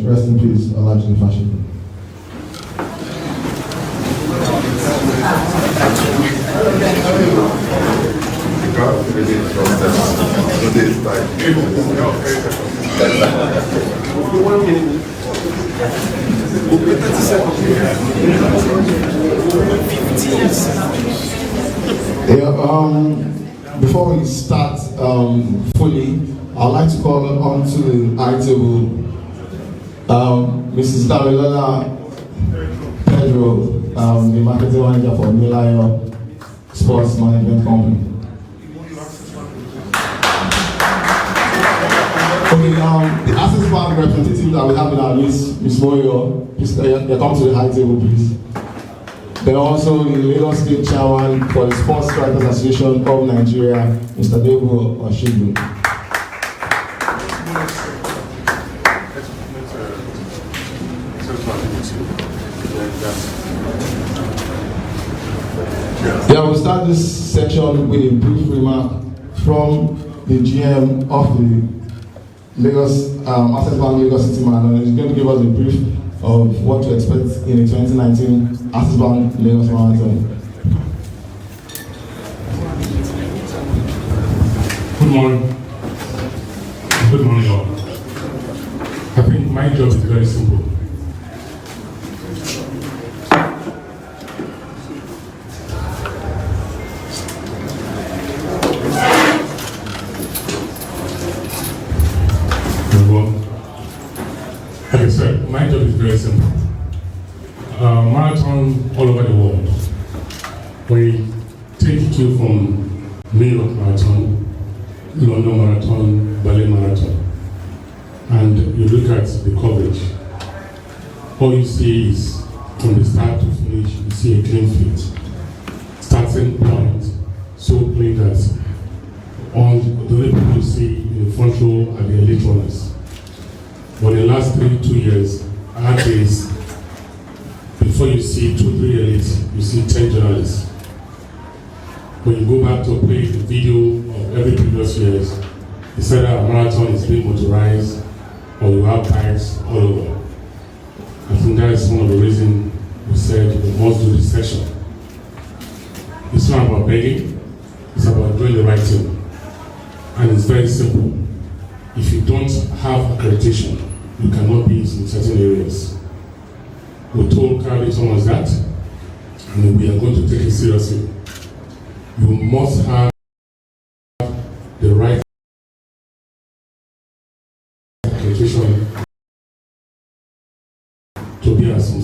much. Rest in peace, Alhaji Fashion. Before we start fully, I'd like to call on to the high table Mrs. Damilola Pedro, the marketing manager for Milayo Sports Management Company. Okay, the Access Bank representative that we have in our list, Ms. Moyo, please come to the high table, please. Then also the Lagos State Chairman for the Sports Writers Association of Nigeria, Mr. Debo Oshigu. Yeah, we'll start this section with a brief remark from the GM of the Lagos Access Bank Lagos City Marathon. He's going to give us a brief of what to expect in the 2019 Access Bank Lagos Marathon. Good morning. Good morning, all. I think my job is very simple. Like I said, my job is very simple. Marathon all over the world. We take you from New York Marathon, London Marathon, Berlin Marathon, and you look at the coverage. All you see is from the start to finish, you see a clean field. Starting point, so clean that all the only people you see in the front row are the elite runners. But in the last 2 years, I had days, before you see 2-3 elites, you see 10 journalists. When you go back to play the video of every previous years, they said that a marathon is being motorized or you have bikes all over. I think that is one of the reasons we said we must do this session. It's not about begging, it's about doing the right thing. And it's very simple. If you don't have accreditation, you cannot be in certain areas. We told Carly Thomas that, and we are going to take it seriously. You must have the right accreditation to be a some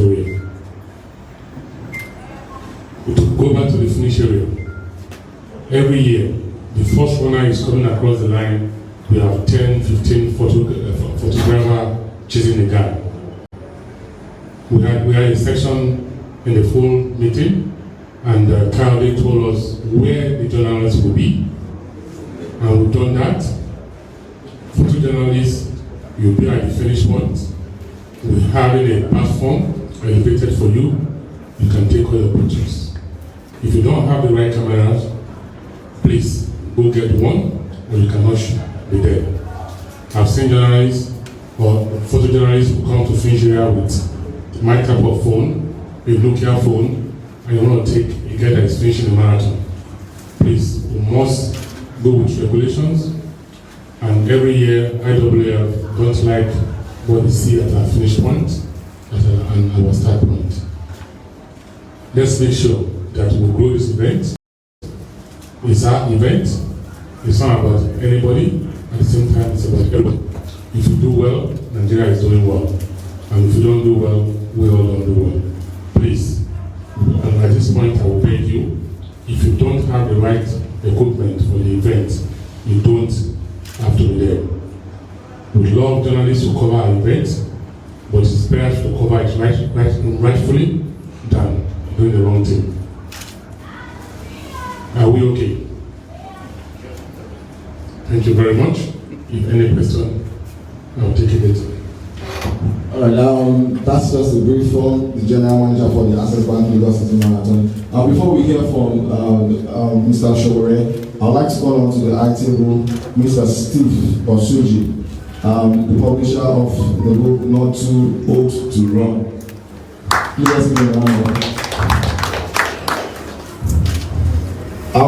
area. To go back to the finish area. Every year, the first runner is coming across the line. We have 10, 15 photographer chasing the guy. We had a section in the full meeting, and Carly told us where the journalists will be, and we've done that. Photojournalists, you'll be at the finish point. We're having a platform elevated for you. You can take all your pictures. If you don't have the right cameras, please go get one, or you cannot be there. I've seen journalists or photojournalists who come to finish area with my type of phone, a Nokia phone, and you want to take a guy that is finishing the marathon. Please, you must go with regulations. And every year, IWF don't like what they see at our finish point, at our start point. Let's make sure that we grow this event. It's our event. It's not about anybody. At the same time, it's about everybody. If you do well, Nigeria is doing well. And if you don't do well, we all don't do well. Please, and at this point, I will beg you, if you don't have the right equipment for the event, you don't have to be there. We love journalists who cover our events, but it's better to cover it rightfully than doing the wrong thing. Are we okay? Thank you very much. If any question, I'll take it later. All right, that's just a brief from the General Manager for the Access Bank Lagos City Marathon. Before we hear from Mr. Sowore, I'd like to call on to the high table Mr. Steve Osuji, the publisher of the book Not Too Old to Run. Please let's give him a round of applause.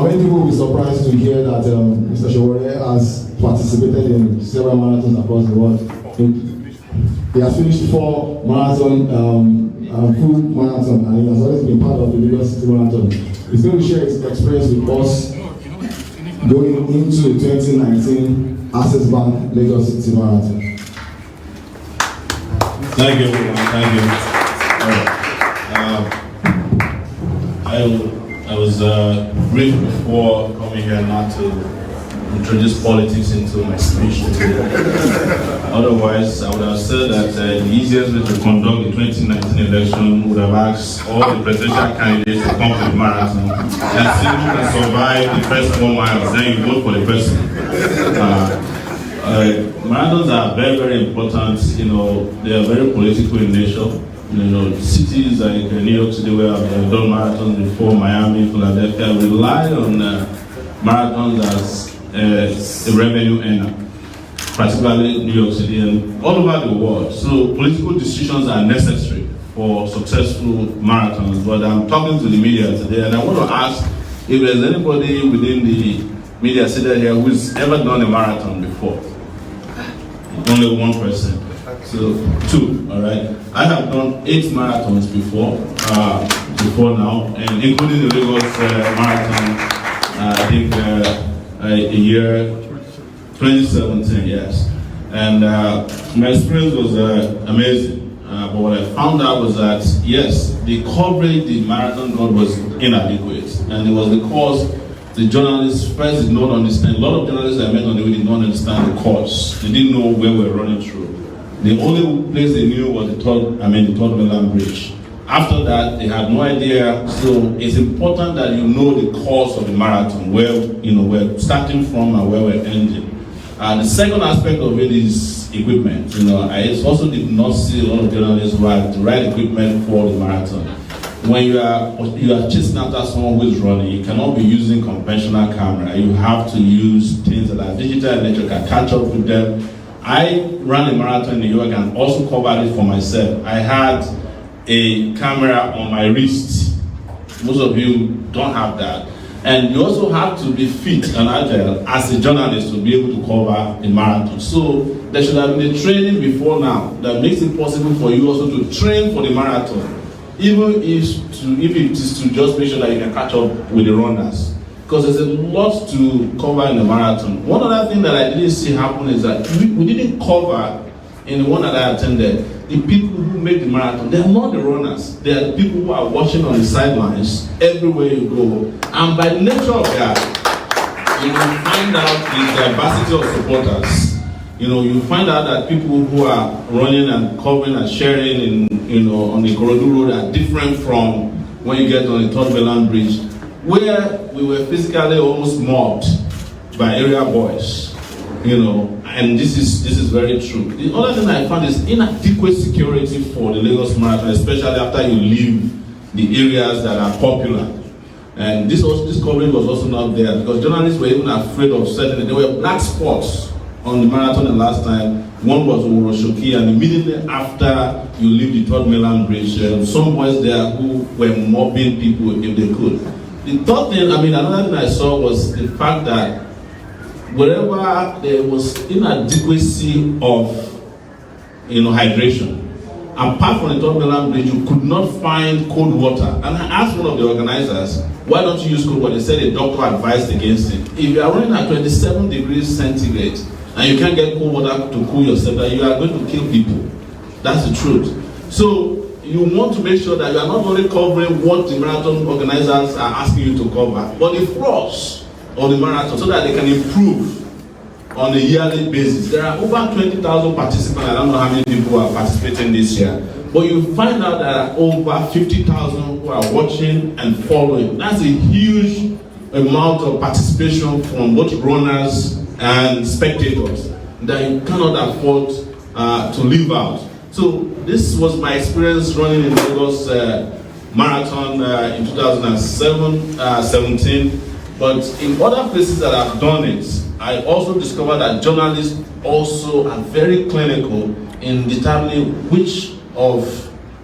Many people will be surprised to hear that Mr. Sowore has participated in several marathons across the world. He has finished 4 marathon, full marathon, and he has always been part of the Lagos City Marathon. He's going to share his experience with us going into the 2019 Access Bank Lagos City Marathon. Thank you, everyone. Thank you. I was briefed before coming here not to introduce politics into my speech today. Otherwise, I would have said that the easiest way to conduct the 2019 election would have asked all the presidential candidates to come to the marathon and see who can survive the first 4 miles, then you vote for the person. Marathons are very, very important. You know, they are very political in nature. You know, cities like New York City, where I've done marathons before, Miami, Philadelphia, rely on marathons as a revenue earner, particularly New York City and all over the world. So political decisions are necessary for successful marathons. But I'm talking to the media today, and I want to ask if there's anybody within the media seated here who's ever done a marathon before. Only one person. So 2, all right. I have done 8 marathons before now, and including the Lagos Marathon. I think a year 2017, yes. And my experience was amazing. But what I found out was that yes, the coverage the marathon got was inadequate, and it was because the journalists first did not understand. A lot of journalists I met on the way did not understand the course. They didn't know where we were running through. The only place they knew was the third mainland bridge. After that, they had no idea. So it's important that you know the course of the marathon, where we're starting from and where we're ending. The second aspect of it is equipment. I also did not see a lot of journalists who had the right equipment for the marathon. When you are chasing after someone who is running, you cannot be using conventional camera. You have to use things that are digital and that you can catch up with them. I ran a marathon in New York and also covered it for myself. I had a camera on my wrist. Most of you don't have that. And you also have to be fit and agile as a journalist to be able to cover a marathon. So there should have been a training before now that makes it possible for you also to train for the marathon. Even if it is to just make sure that you can catch up with the runners. Because there's a lot to cover in the marathon. One other thing that I didn't see happen is that we didn't cover in the one that I attended, the people who make the marathon. They are not the runners. They are the people who are watching on the sidelines everywhere you go. And by the nature of that, you will find out the diversity of supporters. You find out that people who are running and covering and sharing on the Ikorodu Road are different from when you get on the third mainland bridge, where we were physically almost mobbed by area boys. And this is very true. The other thing I found is inadequate security for the Lagos Marathon, especially after you leave the areas that are popular. And this coverage was also not there because journalists were even afraid of setting it. There were black spots on the marathon the last time. One was Oroshoki, and immediately after you leave the third mainland bridge, some boys there who were mobbing people if they could. The third thing, another thing I saw was the fact that wherever there was inadequacy of hydration, apart from the third mainland bridge, you could not find cold water. And I asked one of the organizers, why don't you use cold water? They said a doctor advised against it. If you are running at 27 degrees centigrade and you can't get cold water to cool yourself, then you are going to kill people. That's the truth. So you want to make sure that you are not only covering what the marathon organizers are asking you to cover, but the flaws of the marathon so that they can improve on a yearly basis. There are over 20,000 participants. I don't know how many people are participating this year. But you find out that over 50,000 who are watching and following. That's a huge amount of participation from both runners and spectators that you cannot afford to leave out. So this was my experience running in Lagos Marathon in 2017. But in other places that I've done it, I also discovered that journalists also are very clinical in determining which of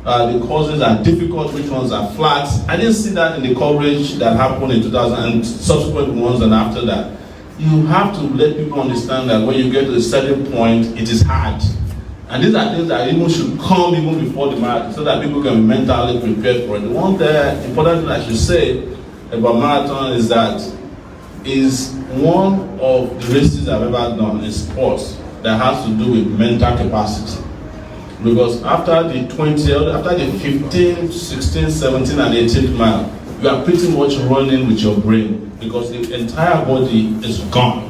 the courses are difficult, which ones are flat. I didn't see that in the coverage that happened in 2000 and subsequent ones and after that. You have to let people understand that when you get to a certain point, it is hard. And these are things that even should come even before the marathon so that people can be mentally prepared for it. The one important thing I should say about marathon is that is one of the races I've ever done in sports that has to do with mental capacity. Because after the 15, 16, 17, and 18th mile, you are pretty much running with your brain because the entire body is gone.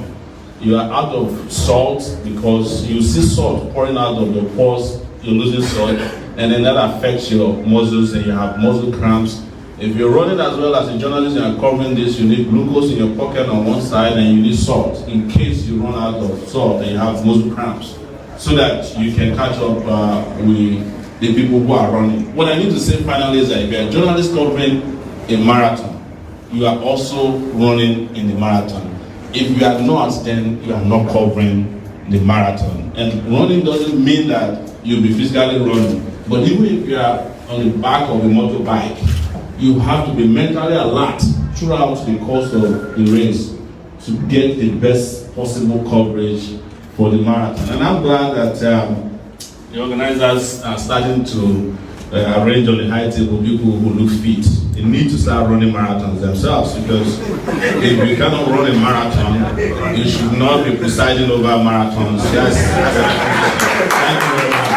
You are out of salt because you see salt pouring out of your pores, you're losing salt, and then that affects your muscles and you have muscle cramps. If you're running as well as a journalist and you're covering this, you need glucose in your pocket on one side and you need salt in case you run out of salt and you have muscle cramps, so that you can catch up with the people who are running. What I need to say finally is that if you're a journalist covering a marathon, you are also running in the marathon. If you are not, then you are not covering the marathon. And running doesn't mean that you'll be physically running. But even if you are on the back of a motorbike, you have to be mentally alert throughout the course of the race to get the best possible coverage for the marathon. And I'm glad that the organizers are starting to arrange on the high table people who look fit. They need to start running marathons themselves, because if you cannot run a marathon, you should not be presiding over marathons. Yes. Thank you very much.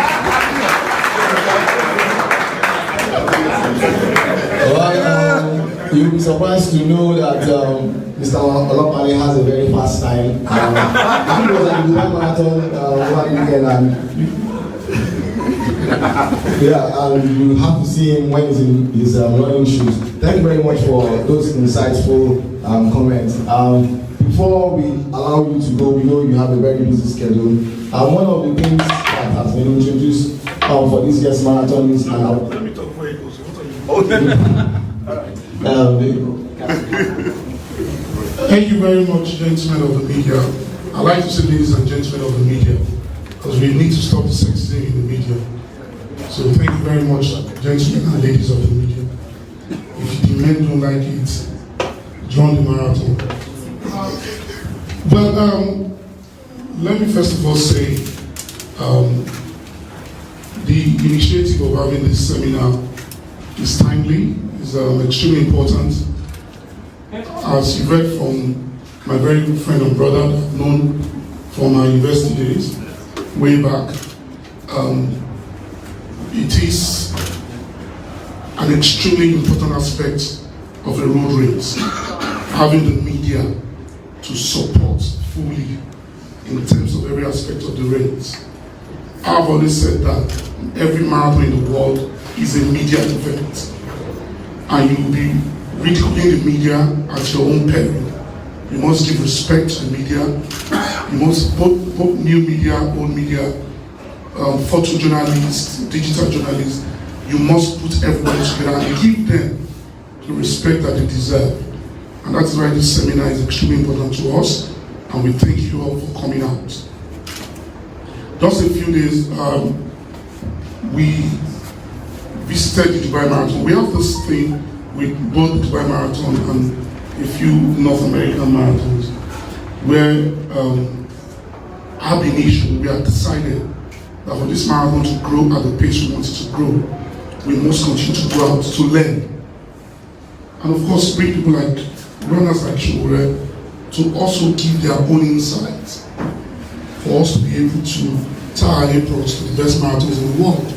Well, you'll be surprised to know that Mr. Olopale has a very fast time. He was at the Dubai Marathon over the weekend, and you have to see him when he's in his running shoes. Thank you very much for those insightful comments. Before we allow you to go, we know you have a very busy schedule. One of the things that has been introduced for this year's marathon is let me talk before it goes. Thank you very much, gentlemen of the media. I like to say ladies and gentlemen of the media, because we need to stop the sexism in the media. So thank you very much, gentlemen and ladies of the media. If the men don't like it, join the marathon. Well, let me first of all say, the initiative of having this seminar is timely, is extremely important. As you read from my very good friend and brother that I've known from our university days, way back, it is an extremely important aspect of a road race, having the media to support fully in terms of every aspect of the race. I've always said that every marathon in the world is a media event, and you will be ridiculing the media at your own peril. You must give respect to the media. You must, both new media, old media, photo journalists, digital journalists, you must put everybody together and give them the respect that they deserve. And that's why this seminar is extremely important to us, and we thank you all for coming out. Just a few days, we visited the Dubai Marathon. We have this thing with both the Dubai Marathon and a few North American marathons, where ab initio, we have decided that for this marathon to grow at the pace we want it to grow, we must continue to go out to learn. And of course, bring people like runners like Sowore to also give their own insights for us to be able to tie our approach to the best marathons in the world.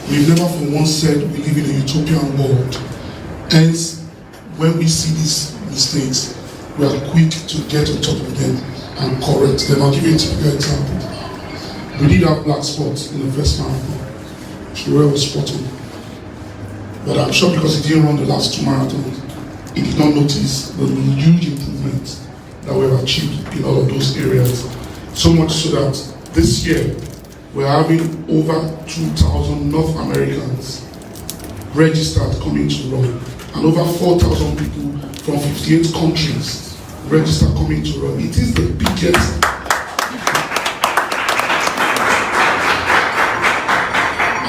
We've never for once said we live in a utopian world. Hence, when we see these mistakes, we are quick to get on top of them and correct them. I'll give you a typical example. We did have black spots in the first marathon. Sowore was spotted. But I'm sure because he didn't run the last 2 marathons, he did not notice the huge improvements that were achieved in all of those areas. So much so that this year, we're having over 2,000 North Americans registered coming to run, and over 4,000 people from 58 countries registered coming to run. It is the biggest.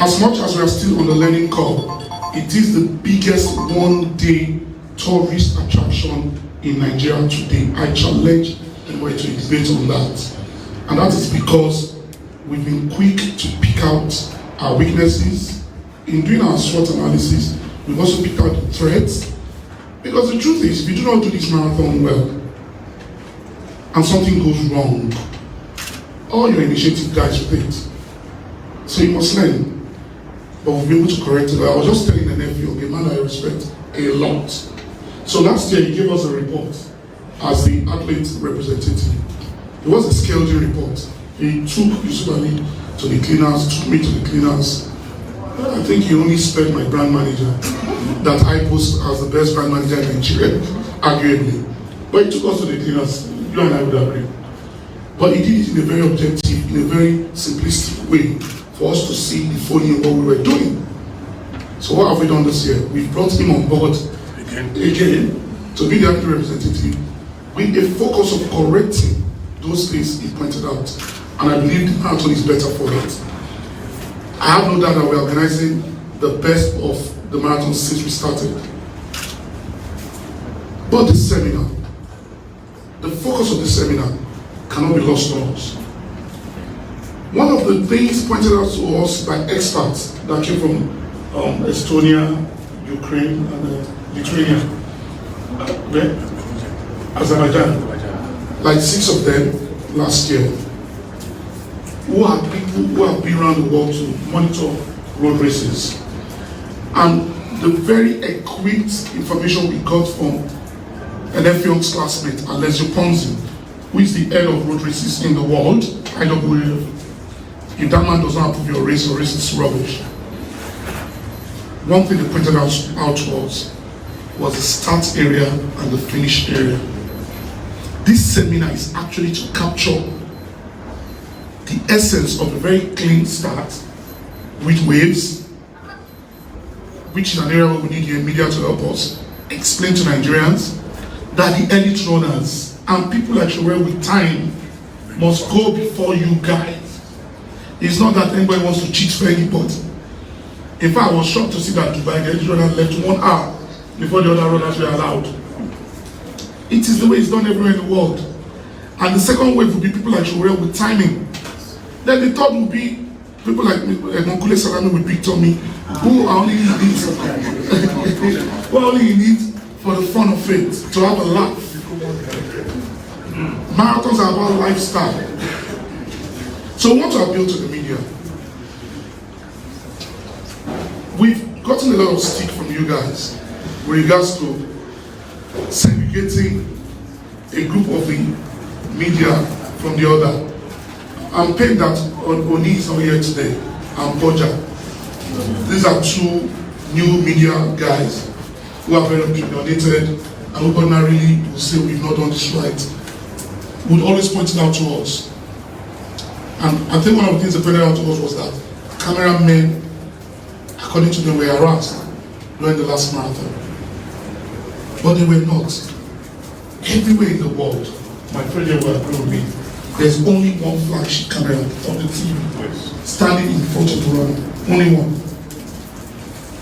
As much as we are still on the learning curve, it is the biggest one-day tourist attraction in Nigeria today. I challenge anybody to debate on that. And that is because we've been quick to pick out our weaknesses. In doing our SWOT analysis, we've also picked out the threats. Because the truth is, if you do not do this marathon well, and something goes wrong, all your initiative dies with it. So you must learn. But we'll be able to correct it. I was just telling the nephew, a man I respect a lot. So last year he gave us a report as the athlete representative. It was a scaled report. He took Yusuf Ali to the cleaners, took me to the cleaners. I think he only spared my brand manager that I post as the best brand manager in Nigeria, arguably. But he took us to the cleaners. You and I would agree. But he did it in a very objective, in a very simplistic way for us to see the folly in what we were doing. So what have we done this year? We've brought him on board again to be the athlete representative with a focus of correcting those things he pointed out. And I believe the marathon is better for that. I have no doubt that we're organizing the best of the marathon since we started. But this seminar, the focus of this seminar cannot be lost on us. One of the things pointed out to us by experts that came from Estonia, Ukraine, and Lithuania, Azerbaijan, like 6 of them last year, who are people who have been around the world to monitor road races. And the very equipped information we got from an F-Young's classmate, Alessio Ponzi, who is the head of road races in the world, IWF. If that man does not approve your race, your race is rubbish. One thing they pointed out to us was the start area and the finish area. This seminar is actually to capture the essence of a very clean start with waves, which is an area where we need the media to help us explain to Nigerians that the elite runners and people like Sowore with time must go before you guys. It's not that anybody wants to cheat for anybody. In fact, I was shocked to see that Dubai, the elite runner left 1 hour before the other runners were allowed. It is the way it's done everywhere in the world. And the second wave will be people like Sowore with timing. Then the third will be people like Omoyele Sowore with Big Tommy, who are only in it for the fun of it, to have a laugh. Marathons are about lifestyle. So we want to appeal to the media. We've gotten a lot of stick from you guys with regards to segregating a group of the media from the other. I'm pained that Oni is not here today, and Boja. These are 2 new media guys who are very opinionated and who ordinarily will say we've not done this right. Would always point it out to us. And I think one of the things they pointed out to us was that cameramen, according to them, were harassed during the last marathon. But they were not. Everywhere in the world, my friend here will agree with me, there's only one flagship camera on the TV standing in front of the runner. Only one.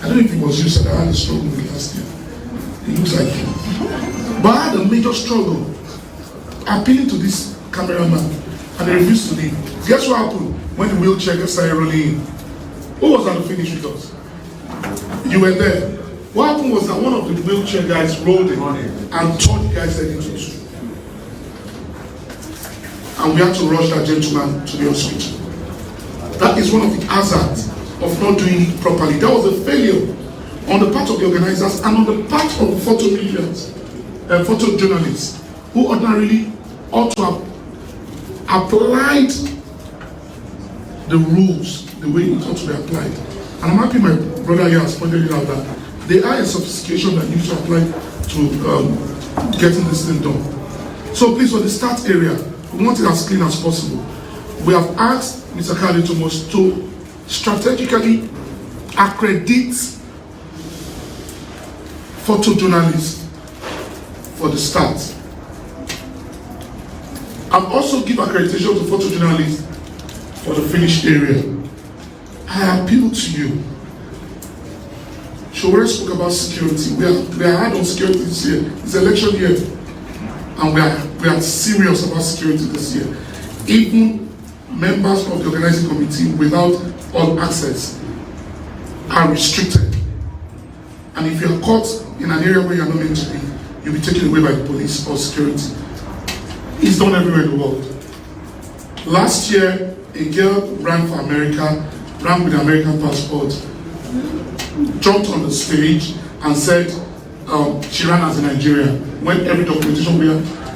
I don't know if it was you, so I had a struggle with last year. It looks like you. But I had a major struggle appealing to this cameraman, and they refused to leave. Guess what happened when the wheelchair just started rolling in? Who was at the finish with us? You were there. What happened was that one of the wheelchair guys rolled in and tore the guy's head into 2. And we had to rush that gentleman to the hospital. That is one of the hazards of not doing it properly. That was a failure on the part of the organizers and on the part of the photojournalists who ordinarily ought to have applied the rules the way it ought to be applied. And I'm happy my brother here has pointed it out that there are a sophistication that needs to apply to getting this thing done. So please, for the start area, we want it as clean as possible. We have asked Mr. Khalid Thomas to strategically accredit photojournalists for the start. And also give accreditation to photojournalists for the finished area. I appeal to you. Sowore spoke about security. We are hard on security this year. It's election year. And we are serious about security this year. Even members of the organizing committee without all access are restricted. And if you are caught in an area where you are not meant to be, you'll be taken away by the police or security. It's done everywhere in the world. Last year, a girl ran for America, ran with an American passport, jumped on the stage and said she ran as a Nigerian, when every documentation we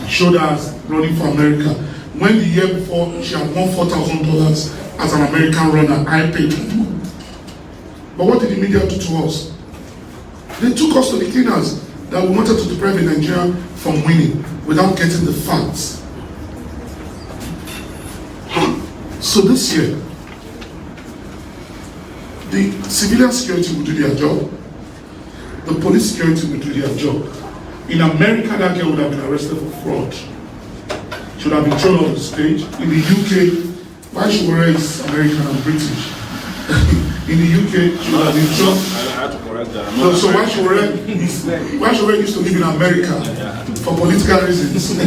showed her as running for America. When the year before, she had won $4,000 as an American runner, I paid her. But what did the media do to us? They took us to the cleaners that we wanted to deprive a Nigerian from winning without getting the facts. So this year, the civilian security will do their job. The police security will do their job. In America, that girl would have been arrested for fraud. She would have been thrown off the stage. In the UK, why Sowore is American and British? In the UK, she would have been thrown. So why Sowore used to live in America for political reasons?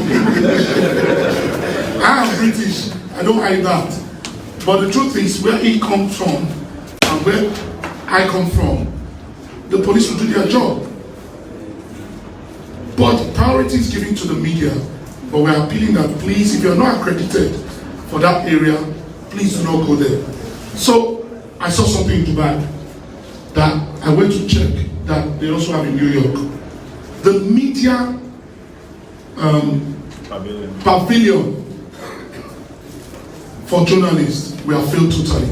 I am British. I don't hide that. But the truth is, where he comes from and where I come from, the police will do their job. But priority is given to the media. But we're appealing that please, if you're not accredited for that area, please do not go there. So I saw something in Dubai that I went to check that they also have in New York. The media pavilion for journalists, we have failed totally.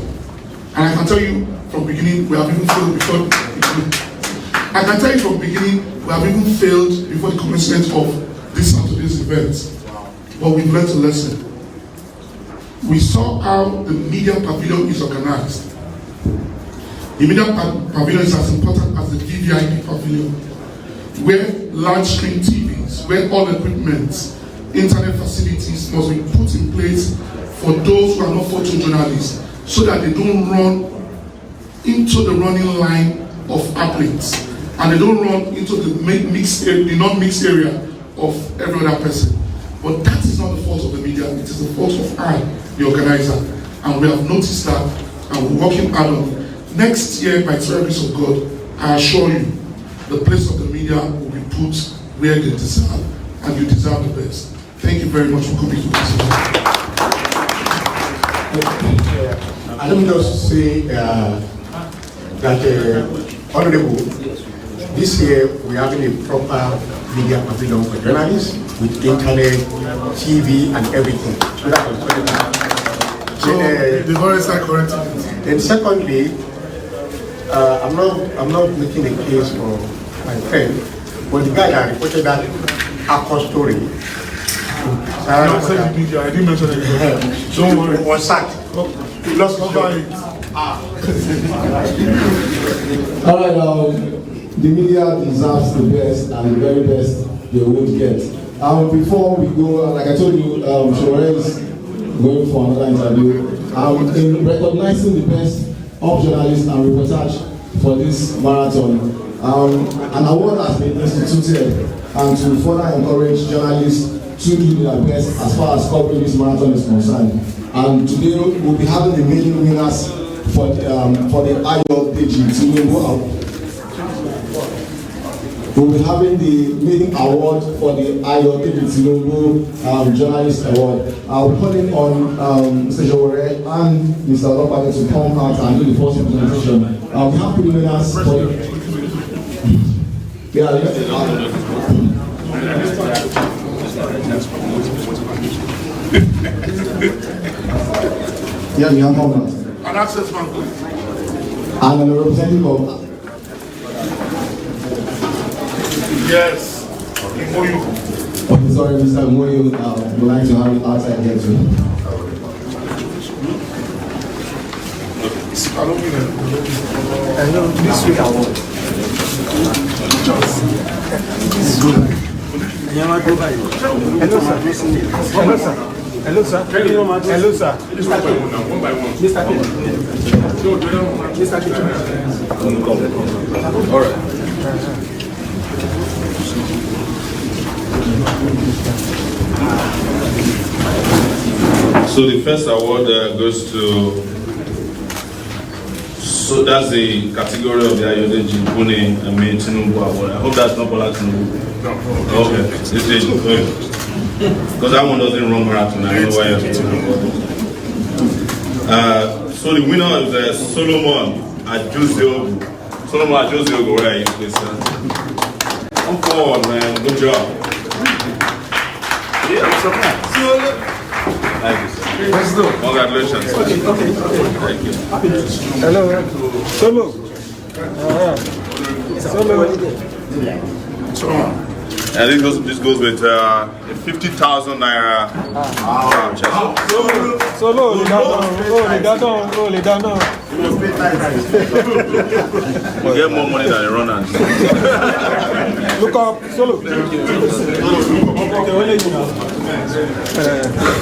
And I can tell you from beginning, we have even failed before. I can tell you from beginning, we have even failed before the commencement of this Saturday's event. But we've learned a lesson. We saw how the media pavilion is organized. The media pavilion is as important as the VVIP pavilion, where large screen TVs, where all equipment, internet facilities must be put in place for those who are not photojournalists, so that they don't run into the running line of athletes, and they don't run into the non-mixed area of every other person. But that is not the fault of the media, it is the fault of I, the organizer. And we have noticed that, and we're working hard on it. Next year, by the grace of God, I assure you, the place of the media will be put where they deserve, and you deserve the best. Thank you very much for coming to this event. Let me just say that, Honorable, this year we're having a proper media pavilion for journalists with internet, TV, and everything. So they've already started correcting it. Then secondly, I'm not making a case for my friend, but the guy that reported that Aqua story. I didn't mention it. Don't worry. Was sacked. He lost his job. All right, the media deserves the best and the very best they will get. Before we go, like I told you, Sowore is going for another interview. In recognizing the best of journalists and reportage for this marathon, an award has been instituted and to further encourage journalists to do their best as far as covering this marathon is concerned. And today we'll be having the main winners for the IODG. We'll be having the main award for the IODG Journalist Award. I'll be calling on Mr. Sowore and Mr. Olopade to come out and do the first presentation. We have three winners for An access bank, please. And I'm a representative of. Yes. Imoyu. Okay, sorry, Mr. Moyo, would like to have it outside here too. Hello, this week I want. Hello, sir. Hello, sir. Hello, sir. Hello, sir. Mr. K. One by one. Mr. K. Mr. K. All right. So the first award goes to, so that's the category of the Ayodeji Bune Tinubu Award. I hope that's not Bola Tinubu. No. Okay, this is because that one doesn't run marathon. I don't know why you're talking about it. So the winner is Solomon Ajoziogu. Solomon Ajoziogu, where are you, please? Come forward, man. Good job. Yeah, I'm surprised. Thank you, sir. Let's go. Congratulations. Okay. Thank you. Hello. Solo. Solo. And this goes with a 50,000 naira chest. Solo, le down. You get more money than a runner. Look up, Solo.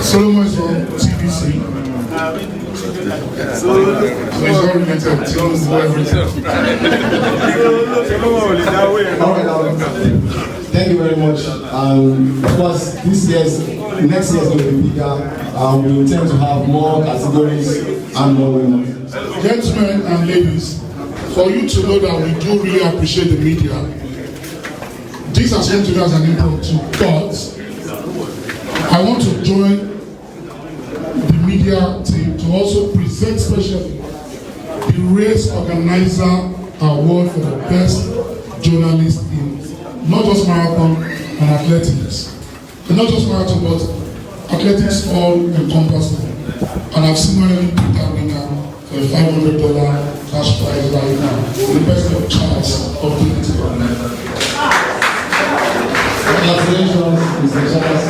Solomon is from TBC. So he's all related to everything. Thank you very much. Of course, next year is going to be bigger. We intend to have more categories and more winners. Gentlemen and ladies, for you to know that we do really appreciate the media, this has come to me as an impromptu, but I want to join the media team to also present specially the Race Organizer Award for the best journalist in not just marathon and athletics. And not just marathon, but athletics all encompassing. And I've seen already put that winner for a $500 cash prize right now. The best of Charles of the Congratulations, Mr. Charles.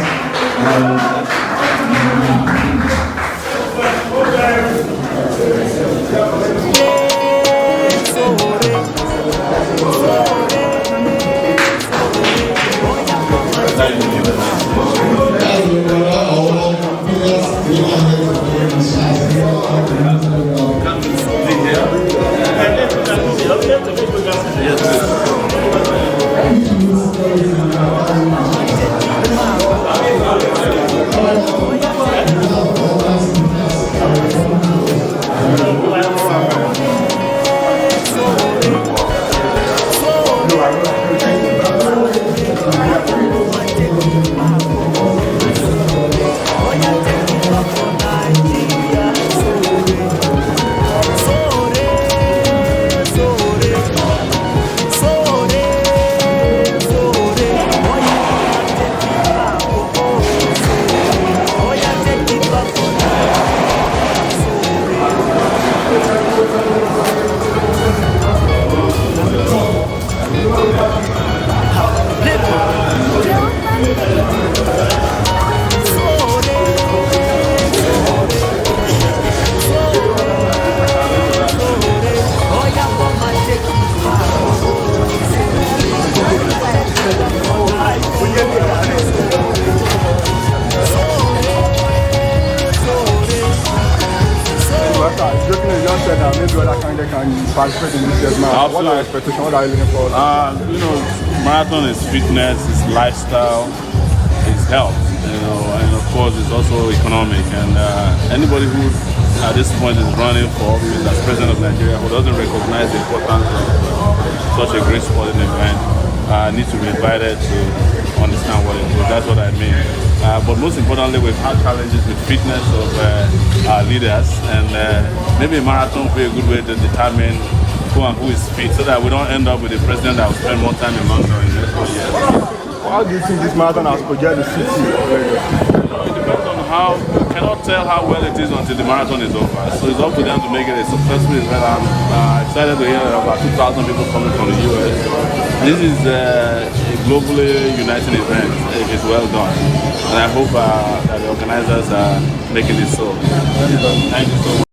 Participate in this year's marathon. What are your expectations? What are you looking for? Marathon is fitness, it's lifestyle, it's health, and of course it's also economic. And anybody who at this point is running for office as president of Nigeria who doesn't recognize the importance of such a great sporting event needs to be invited to understand what it is. That's what I mean. But most importantly, we've had challenges with fitness of our leaders, and maybe a marathon will be a good way to determine who is fit, so that we don't end up with a president that will spend more time in London in the next 4 years. How do you think this marathon has projected the city? It depends on cannot tell how well it is until the marathon is over. So it's up to them to make it a successful event. I'm excited to hear about 2,000 people coming from the US. This is a globally uniting event if it's well done. And I hope that the organizers are making it so. Thank you so much.